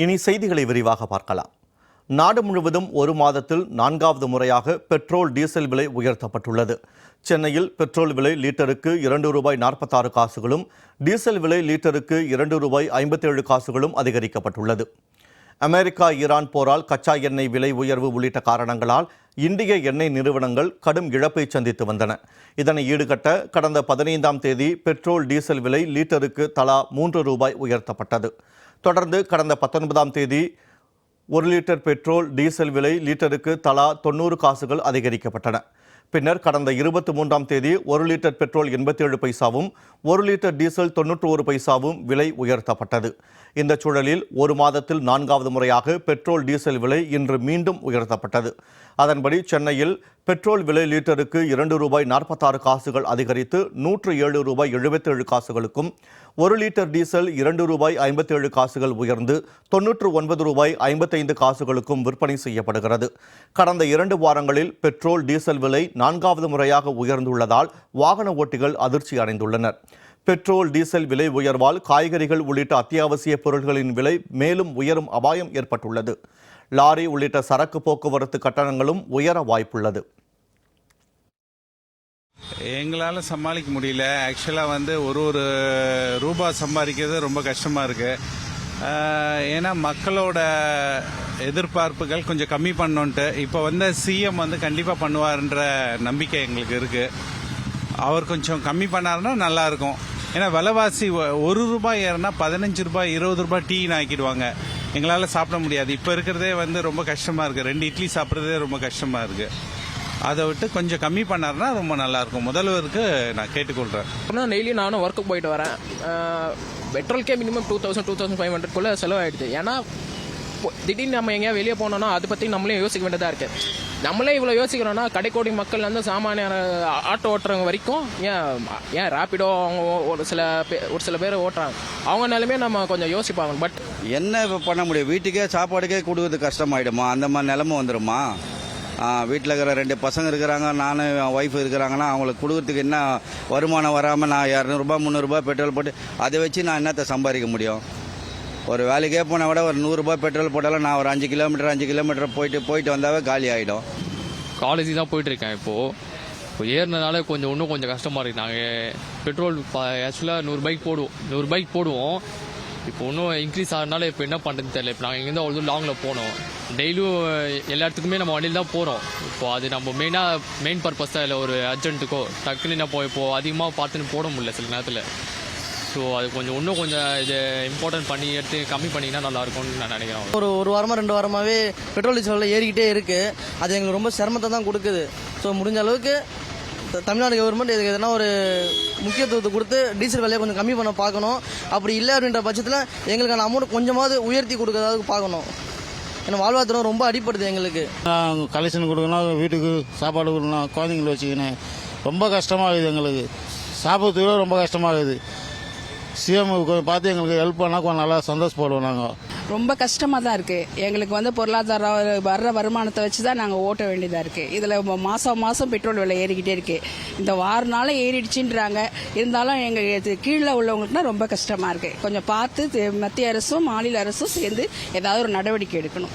இனி செய்திகளை விரிவாக பார்க்கலாம். நாடு முழுவதும் ஒரு மாதத்தில் 4வது முறையாக பெட்ரோல் டீசல் விலை உயர்த்தப்பட்டுள்ளது. சென்னையில் பெட்ரோல் விலை லீட்டருக்கு ₹2.46 டீசல் விலை லீட்டருக்கு ₹2.57 அதிகரிக்கப்பட்டுள்ளது. அமெரிக்கா ஈரான் போரால் கச்சா எண்ணெய் விலை உயர்வு உள்ளிட்ட காரணங்களால் இந்திய எண்ணெய் நிறுவனங்கள் கடும் இழப்பை சந்தித்து வந்தன. இதனை ஈடுகட்ட கடந்த 15ஆம் தேதி பெட்ரோல் டீசல் விலை லீட்டருக்கு தலா ₹3 உயர்த்தப்பட்டது. தொடர்ந்து கடந்த 19ஆம் தேதி 1 லிட்டர் பெட்ரோல் டீசல் விலை லீட்டருக்கு தலா 90 காசுகள் அதிகரிக்கப்பட்டன. பின்னர் கடந்த 23ஆம் தேதி 1 லிட்டர் பெட்ரோல் 87 பைசாவும் 1 லிட்டர் டீசல் 91 பைசாவும் விலை உயர்த்தப்பட்டது. இந்த சூழலில் ஒரு மாதத்தில் 4வது முறையாக பெட்ரோல் டீசல் விலை இன்று மீண்டும் உயர்த்தப்பட்டது. அதன்படி சென்னையில் பெட்ரோல் விலை லீட்டருக்கு ₹2.46 அதிகரித்து ₹107.77 1 லிட்டர் டீசல் ₹2.57 உயர்ந்து ₹99.55 விற்பனை செய்யப்படுகிறது. கடந்த 2 வாரங்களில் பெட்ரோல் டீசல் விலை 4வது முறையாக உயர்ந்துள்ளதால் வாகன ஓட்டிகள் அதிர்ச்சி அடைந்துள்ளனர். பெட்ரோல் டீசல் விலை உயர்வால் காய்கறிகள் உள்ளிட்ட அத்தியாவசிய பொருட்களின் விலை மேலும் உயரும் அபாயம் ஏற்பட்டுள்ளது. லாரி உள்ளிட்ட சரக்கு போக்குவரத்து கட்டணங்களும் உயர வாய்ப்புள்ளது. எங்களால் சமாளிக்க முடியல. ஆக்சுவலாக ஒரு ரூபா சம்பாதிக்கிறது ரொம்ப கஷ்டமாக இருக்குது. ஏன்னா மக்களோட எதிர்பார்ப்புகள் கொஞ்சம் கம்மி பண்ணோன்ட்டு இப்போ சிஎம் கண்டிப்பாக பண்ணுவார்ன்ற நம்பிக்கை எங்களுக்கு இருக்குது. அவர் கொஞ்சம் கம்மி பண்ணாருன்னா நல்லாயிருக்கும். ஏன்னா விலைவாசி ₹1 ஏறுனா ₹15 ₹20 டீன்னு ஆக்கிடுவாங்க. எங்களால் சாப்பிட முடியாது. இப்போ இருக்கிறதே ரொம்ப கஷ்டமாக இருக்குது. 2 இட்லி சாப்பிட்றதே ரொம்ப கஷ்டமாக இருக்குது. அதை விட்டு கொஞ்சம் கம்மி பண்ணாருன்னா ரொம்ப நல்லாயிருக்கும். முதல்வருக்கு நான் கேட்டுக்கொள்கிறேன். டெய்லியும் நானும் ஒர்க்குக்கு போயிட்டு வரேன். பெட்ரோலுக்கே மினிமம் 2000-2500 செலவாயிடுது. ஏன்னா திடீர்னு நம்ம எங்கேயா வெளியே போனோம்னா அதை பற்றி நம்மளே யோசிக்க வேண்டியதாக இருக்குது. நம்மளே இவ்வளோ யோசிக்கிறோன்னா கடைக்கோடி மக்கள் சாமானிய ஆட்டோ ஓட்டுறவங்க வரைக்கும் ஏன் ரேப்பிடோ அவங்க ஒரு சில பேர் ஓட்டுறாங்க. அவங்க நிலைமையே நம்ம கொஞ்சம் யோசிப்பாங்க. பட் என்ன பண்ண முடியும்? வீட்டுக்கே சாப்பாடுக்கே கொடுக்குறது கஷ்டமாயிடுமா? அந்த மாதிரி நிலைமை வந்துடுமா? வீட்டில் இருக்கிற 2 பசங்க இருக்கிறாங்க, நானும் என் ஒய்ஃப் இருக்கிறாங்கன்னா அவங்களுக்கு கொடுக்குறதுக்கு என்ன வருமானம் வராமல் நான் ₹200-300 பெட்ரோல் போட்டு அதை வச்சு நான் என்னத்தை சம்பாதிக்க முடியும்? ஒரு வேலைக்கே போனால் விட ஒரு ₹100 பெட்ரோல் போட்டாலும் நான் ஒரு 5 கிலோமீட்டர் போயிட்டு வந்தாவே காலி ஆகிடும். காலேஜுக்கு தான் போயிட்டுருக்கேன். இப்போ ஏறினதுனால இன்னும் கொஞ்சம் கஷ்டமாக இருக்குது. நாங்கள் பெட்ரோல் ஆக்சுவலாக ₹100 போடுவோம். இப்போ இன்னும் இன்க்ரீஸ் ஆகிறதுனால இப்போ என்ன பண்ணுறதுன்னு தெரியல. இப்போ நாங்கள் இங்கேருந்து அவ்வளோ லாங்கில் போனோம். டெய்லியும் எல்லா இடத்துக்குமே நம்ம வண்டியில் தான் போகிறோம். இப்போ அது நம்ம மெயின் பர்பஸ் தான். இல்லை ஒரு அர்ஜென்ட்டுக்கோ டக்குன்னு இப்போது அதிகமாக பார்த்துன்னு போட முடியல சில நேரத்தில். ஸோ அது இன்னும் கொஞ்சம் இது இம்பார்ட்டன்ட் பண்ணி எடுத்து கம்மி பண்ணிங்கன்னா நல்லாயிருக்கும்னு நான் நினைக்கிறேன். ஒரு வாரமாக 2 வாரமாகவே பெட்ரோல் டீசல் ஏறிக்கிட்டே இருக்குது. அது எங்களுக்கு ரொம்ப சிரமத்தை தான் கொடுக்குது. ஸோ முடிஞ்ச அளவுக்கு தமிழ்நாடு கவர்மெண்ட் இதுக்கு எதனா ஒரு முக்கியத்துவத்தை கொடுத்து டீசல் விலையை கொஞ்சம் கம்மி பண்ண பார்க்கணும். அப்படி இல்லை அப்படின்ற பட்சத்தில் எங்களுக்கான அமௌண்ட் கொஞ்சமாவது உயர்த்தி கொடுக்கறதாவது பார்க்கணும். ஏன்னா வாழ்வாதாரம் ரொம்ப அடிப்படுது எங்களுக்கு. கலெக்ஷன் கொடுக்கணும், வீட்டுக்கு சாப்பாடு கொடுக்கணும், குழந்தைங்களை வச்சுக்கினேன் ரொம்ப கஷ்டமாகுது. எங்களுக்கு சாப்பிட்றதுக்கு ரொம்ப கஷ்டமாகுது. சிஎம் பார்த்து எங்களுக்கு ஹெல்ப் பண்ணால் கொஞ்சம் நல்லா சந்தோஷப்படுவோம். நாங்கள் ரொம்ப கஷ்டமாக தான் இருக்குது. எங்களுக்கு பொருளாதாரம் வர்ற வருமானத்தை வச்சு தான் நாங்கள் ஓட்ட வேண்டியதாக இருக்குது. இதில் மாதம் பெட்ரோல் விலை ஏறிக்கிட்டே இருக்குது. இந்த வாரனால ஏறிடுச்சுன்றாங்க. இருந்தாலும் எங்களுக்கு கீழே உள்ளவங்களுக்குனா ரொம்ப கஷ்டமாக இருக்குது. கொஞ்சம் பார்த்து மத்திய அரசும் மாநில அரசும் சேர்ந்து ஏதாவது ஒரு நடவடிக்கை எடுக்கணும்.